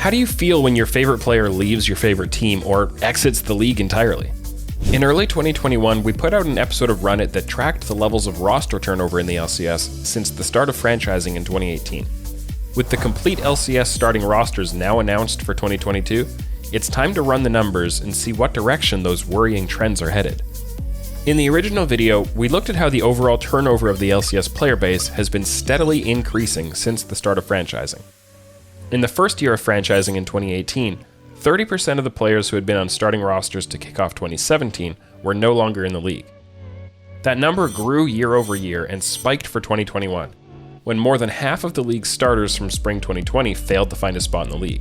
How do you feel when your favorite player leaves your favorite team or exits the league entirely? In early 2021, we put out an episode of Run It that tracked the levels of roster turnover in the LCS since the start of franchising in 2018. With the complete LCS starting rosters now announced for 2022, it's time to run the numbers and see what direction those worrying trends are headed. In the original video, we looked at how the overall turnover of the LCS player base has been steadily increasing since the start of franchising. In the first year of franchising in 2018, 30% of the players who had been on starting rosters to kick off 2017 were no longer in the league. That number grew year over year and spiked for 2021, when more than half of the league's starters from spring 2020 failed to find a spot in the league.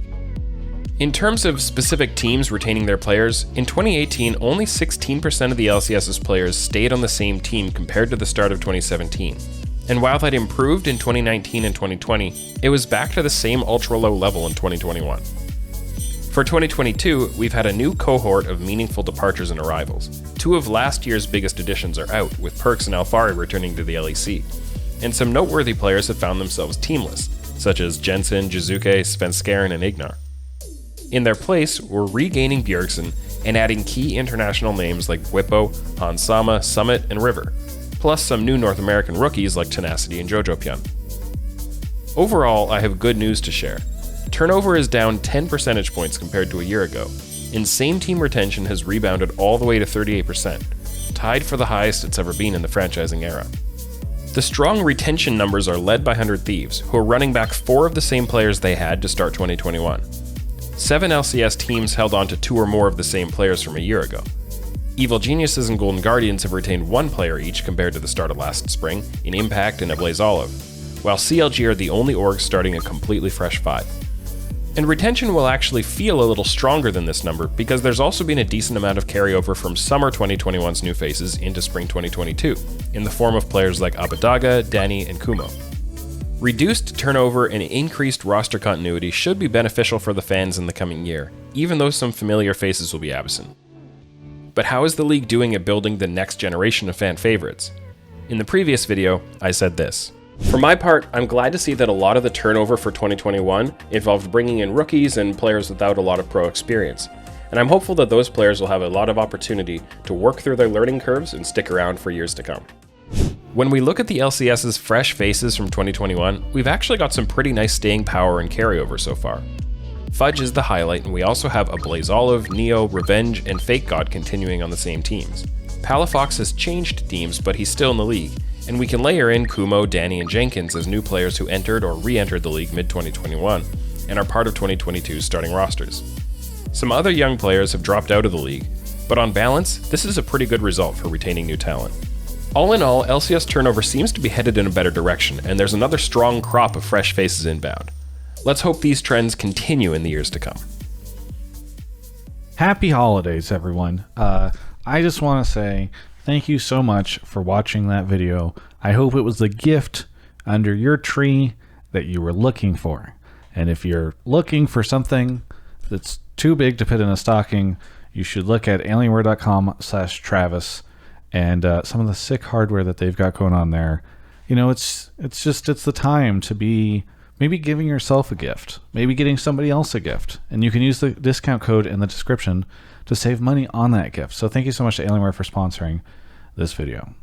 In terms of specific teams retaining their players, in 2018 only 16% of the LCS's players stayed on the same team compared to the start of 2017. And while that improved in 2019 and 2020, it was back to the same ultra-low level in 2021. For 2022, we've had a new cohort of meaningful departures and arrivals. Two of last year's biggest additions are out, with Perks and Alfari returning to the LEC. And some noteworthy players have found themselves teamless, such as Jensen, Jizuke, Svenskeren, and Ignar. In their place, we're regaining Bjergsen and adding key international names like Whippo, Hansama, Summit, and River, plus some new North American rookies like Tenacity and Jojo Pyun. Overall, I have good news to share. Turnover is down 10 percentage points compared to a year ago, and same team retention has rebounded all the way to 38%, tied for the highest it's ever been in the franchising era. The strong retention numbers are led by 100 Thieves, who are running back 4 of the same players they had to start 2021. 7 LCS teams held on to 2 or more of the same players from a year ago. Evil Geniuses and Golden Guardians have retained 1 player each compared to the start of last spring in Impact and Ablaze Olive, while CLG are the only orgs starting a completely fresh 5. And retention will actually feel a little stronger than this number because there's also been a decent amount of carryover from summer 2021's new faces into spring 2022, in the form of players like Abadaga, Danny, and Kumo. Reduced turnover and increased roster continuity should be beneficial for the fans in the coming year, even though some familiar faces will be absent. But how is the league doing at building the next generation of fan favorites? In the previous video, I said this. For my part, I'm glad to see that a lot of the turnover for 2021 involved bringing in rookies and players without a lot of pro experience, and I'm hopeful that those players will have a lot of opportunity to work through their learning curves and stick around for years to come. When we look at the LCS's fresh faces from 2021, we've actually got some pretty nice staying power and carryover so far. Fudge is the highlight, and we also have Ablaze Olive, Neo, Revenge, and Fake God continuing on the same teams. Palafox has changed teams, but he's still in the league, and we can layer in Kumo, Danny, and Jenkins as new players who entered or re-entered the league mid-2021 and are part of 2022's starting rosters. Some other young players have dropped out of the league, but on balance, this is a pretty good result for retaining new talent. All in all, LCS turnover seems to be headed in a better direction, and there's another strong crop of fresh faces inbound. Let's hope these trends continue in the years to come. Happy holidays, everyone. I just want to say thank you so much for watching that video. I hope it was the gift under your tree that you were looking for. And if you're looking for something that's too big to fit in a stocking, you should look at alienware.com/Travis and some of the sick hardware that they've got going on there. You know, it's the time to be maybe giving yourself a gift, maybe getting somebody else a gift. And you can use the discount code in the description to save money on that gift. So thank you so much to Alienware for sponsoring this video.